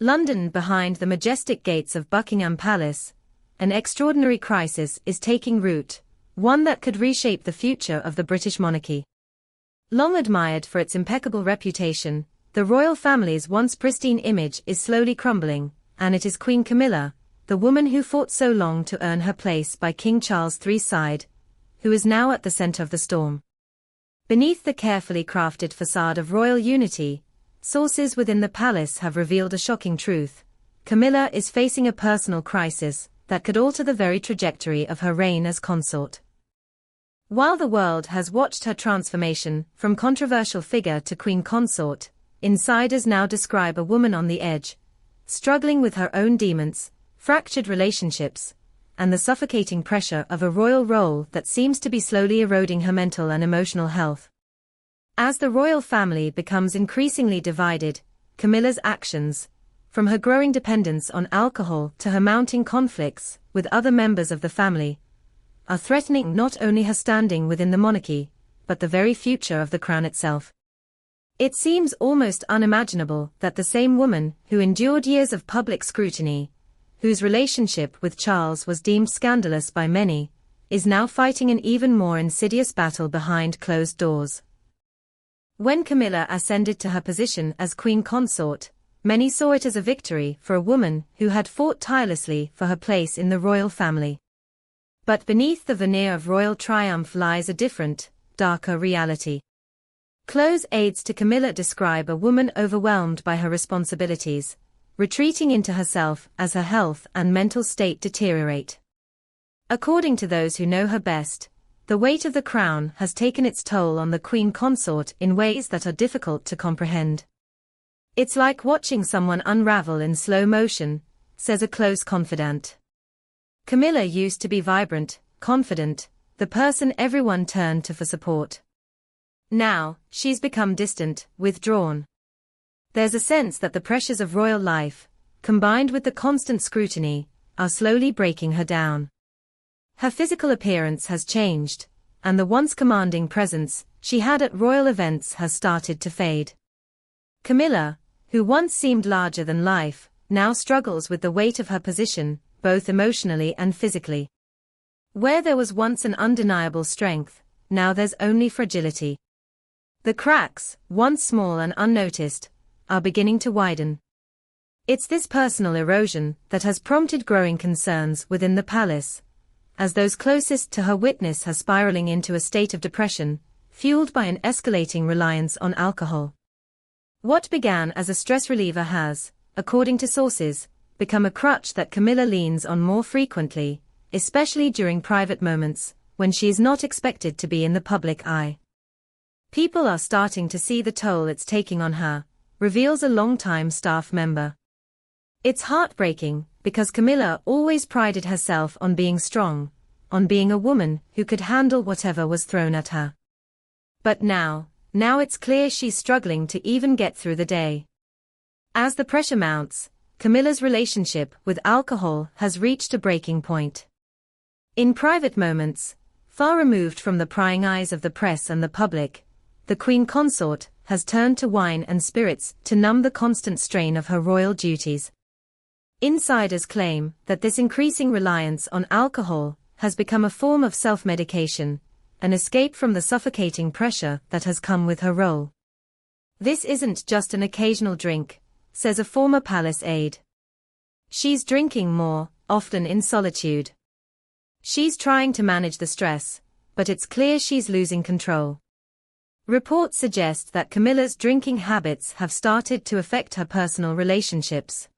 London, behind the majestic gates of Buckingham Palace, an extraordinary crisis is taking root, one that could reshape the future of the British monarchy. Long admired for its impeccable reputation, the royal family's once pristine image is slowly crumbling, and it is Queen Camilla, the woman who fought so long to earn her place by King Charles III's side, who is now at the center of the storm. Beneath the carefully crafted facade of royal unity, sources within the palace have revealed a shocking truth. Camilla is facing a personal crisis that could alter the very trajectory of her reign as consort. While the world has watched her transformation from controversial figure to queen consort, insiders now describe a woman on the edge, struggling with her own demons, fractured relationships, and the suffocating pressure of a royal role that seems to be slowly eroding her mental and emotional health. As the royal family becomes increasingly divided, Camilla's actions, from her growing dependence on alcohol to her mounting conflicts with other members of the family, are threatening not only her standing within the monarchy, but the very future of the crown itself. It seems almost unimaginable that the same woman who endured years of public scrutiny, whose relationship with Charles was deemed scandalous by many, is now fighting an even more insidious battle behind closed doors. When Camilla ascended to her position as queen consort, many saw it as a victory for a woman who had fought tirelessly for her place in the royal family. But beneath the veneer of royal triumph lies a different, darker reality. Close aides to Camilla describe a woman overwhelmed by her responsibilities, retreating into herself as her health and mental state deteriorate. According to those who know her best, the weight of the crown has taken its toll on the queen consort in ways that are difficult to comprehend. It's like watching someone unravel in slow motion, says a close confidant. Camilla used to be vibrant, confident, the person everyone turned to for support. Now, she's become distant, withdrawn. There's a sense that the pressures of royal life, combined with the constant scrutiny, are slowly breaking her down. Her physical appearance has changed, and the once commanding presence she had at royal events has started to fade. Camilla, who once seemed larger than life, now struggles with the weight of her position, both emotionally and physically. Where there was once an undeniable strength, now there's only fragility. The cracks, once small and unnoticed, are beginning to widen. It's this personal erosion that has prompted growing concerns within the palace, as those closest to her witness her spiraling into a state of depression, fueled by an escalating reliance on alcohol. What began as a stress reliever has, according to sources, become a crutch that Camilla leans on more frequently, especially during private moments, when she is not expected to be in the public eye. People are starting to see the toll it's taking on her, reveals a longtime staff member. It's heartbreaking, because Camilla always prided herself on being strong, on being a woman who could handle whatever was thrown at her. But now it's clear she's struggling to even get through the day. As the pressure mounts, Camilla's relationship with alcohol has reached a breaking point. In private moments, far removed from the prying eyes of the press and the public, the queen consort has turned to wine and spirits to numb the constant strain of her royal duties. Insiders claim that this increasing reliance on alcohol has become a form of self-medication, an escape from the suffocating pressure that has come with her role. This isn't just an occasional drink, says a former palace aide. She's drinking more, often in solitude. She's trying to manage the stress, but it's clear she's losing control. Reports suggest that Camilla's drinking habits have started to affect her personal relationships.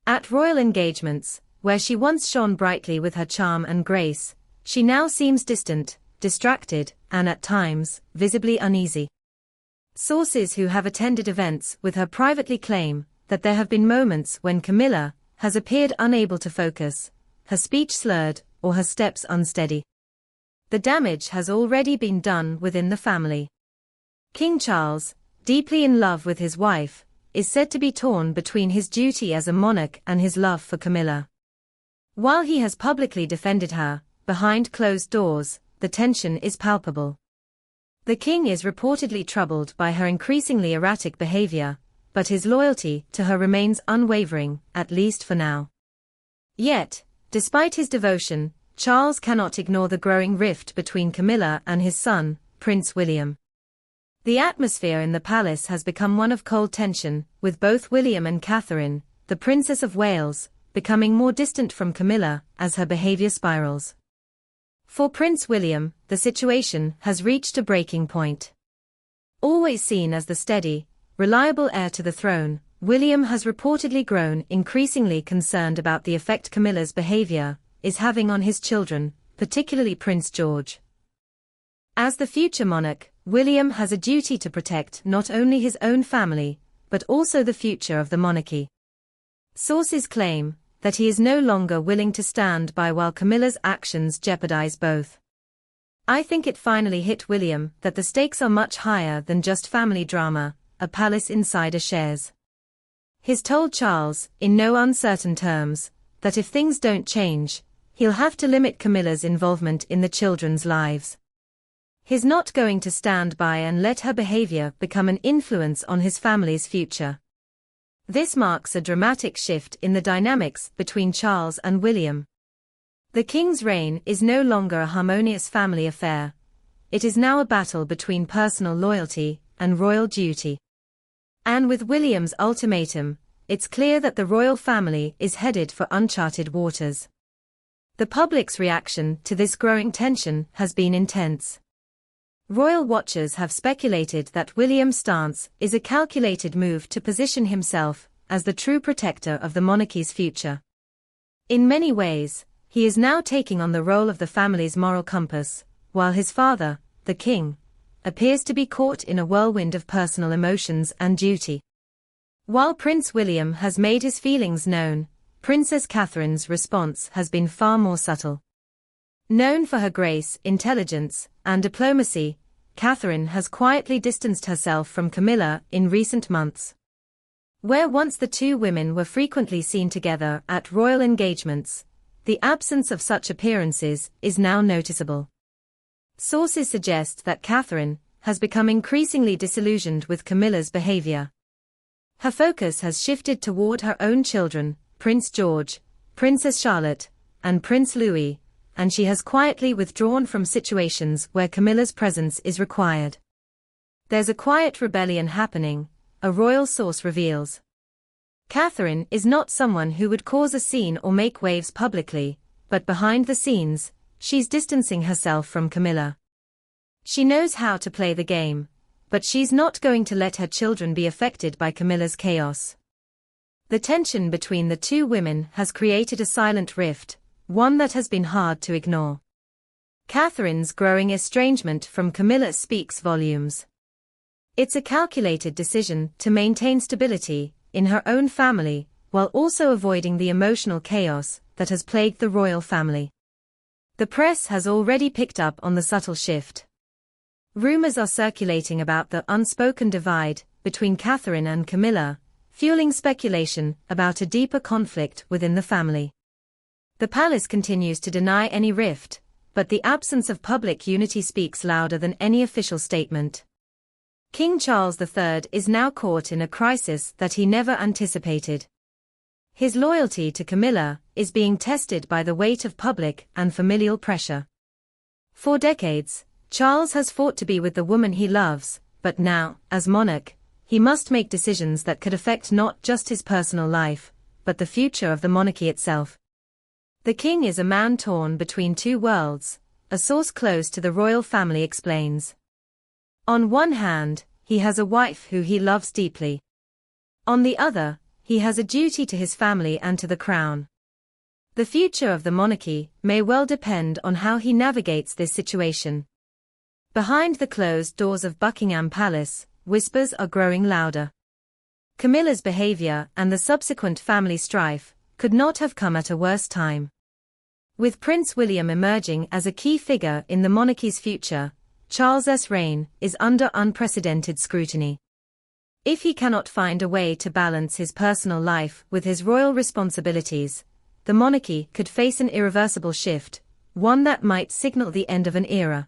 At royal engagements, where she once shone brightly with her charm and grace, she now seems distant, distracted, and at times, visibly uneasy. Sources who have attended events with her privately claim that there have been moments when Camilla has appeared unable to focus, her speech slurred, or her steps unsteady. The damage has already been done within the family. King Charles, deeply in love with his wife, is said to be torn between his duty as a monarch and his love for Camilla. While he has publicly defended her, behind closed doors, the tension is palpable. The king is reportedly troubled by her increasingly erratic behavior, but his loyalty to her remains unwavering, at least for now. Yet, despite his devotion, Charles cannot ignore the growing rift between Camilla and his son, Prince William. The atmosphere in the palace has become one of cold tension, with both William and Catherine, the Princess of Wales, becoming more distant from Camilla as her behavior spirals. For Prince William, the situation has reached a breaking point. Always seen as the steady, reliable heir to the throne, William has reportedly grown increasingly concerned about the effect Camilla's behavior is having on his children, particularly Prince George. As the future monarch, William has a duty to protect not only his own family, but also the future of the monarchy. Sources claim that he is no longer willing to stand by while Camilla's actions jeopardize both. I think it finally hit William that the stakes are much higher than just family drama, a palace insider shares. He's told Charles, in no uncertain terms, that if things don't change, he'll have to limit Camilla's involvement in the children's lives. He's not going to stand by and let her behavior become an influence on his family's future. This marks a dramatic shift in the dynamics between Charles and William. The king's reign is no longer a harmonious family affair. It is now a battle between personal loyalty and royal duty. And with William's ultimatum, it's clear that the royal family is headed for uncharted waters. The public's reaction to this growing tension has been intense. Royal watchers have speculated that William's stance is a calculated move to position himself as the true protector of the monarchy's future. In many ways, he is now taking on the role of the family's moral compass, while his father, the king, appears to be caught in a whirlwind of personal emotions and duty. While Prince William has made his feelings known, Princess Catherine's response has been far more subtle. Known for her grace, intelligence, and diplomacy, Catherine has quietly distanced herself from Camilla in recent months. Where once the two women were frequently seen together at royal engagements, the absence of such appearances is now noticeable. Sources suggest that Catherine has become increasingly disillusioned with Camilla's behavior. Her focus has shifted toward her own children, Prince George, Princess Charlotte, and Prince Louis, and she has quietly withdrawn from situations where Camilla's presence is required. There's a quiet rebellion happening, a royal source reveals. Catherine is not someone who would cause a scene or make waves publicly, but behind the scenes, she's distancing herself from Camilla. She knows how to play the game, but she's not going to let her children be affected by Camilla's chaos. The tension between the two women has created a silent rift, one that has been hard to ignore. Catherine's growing estrangement from Camilla speaks volumes. It's a calculated decision to maintain stability in her own family, while also avoiding the emotional chaos that has plagued the royal family. The press has already picked up on the subtle shift. Rumors are circulating about the unspoken divide between Catherine and Camilla, fueling speculation about a deeper conflict within the family. The palace continues to deny any rift, but the absence of public unity speaks louder than any official statement. King Charles III is now caught in a crisis that he never anticipated. His loyalty to Camilla is being tested by the weight of public and familial pressure. For decades, Charles has fought to be with the woman he loves, but now, as monarch, he must make decisions that could affect not just his personal life, but the future of the monarchy itself. The king is a man torn between two worlds, a source close to the royal family explains. On one hand, he has a wife who he loves deeply. On the other, he has a duty to his family and to the crown. The future of the monarchy may well depend on how he navigates this situation. Behind the closed doors of Buckingham Palace, whispers are growing louder. Camilla's behavior and the subsequent family strife could not have come at a worse time. With Prince William emerging as a key figure in the monarchy's future, Charles's reign is under unprecedented scrutiny. If he cannot find a way to balance his personal life with his royal responsibilities, the monarchy could face an irreversible shift, one that might signal the end of an era.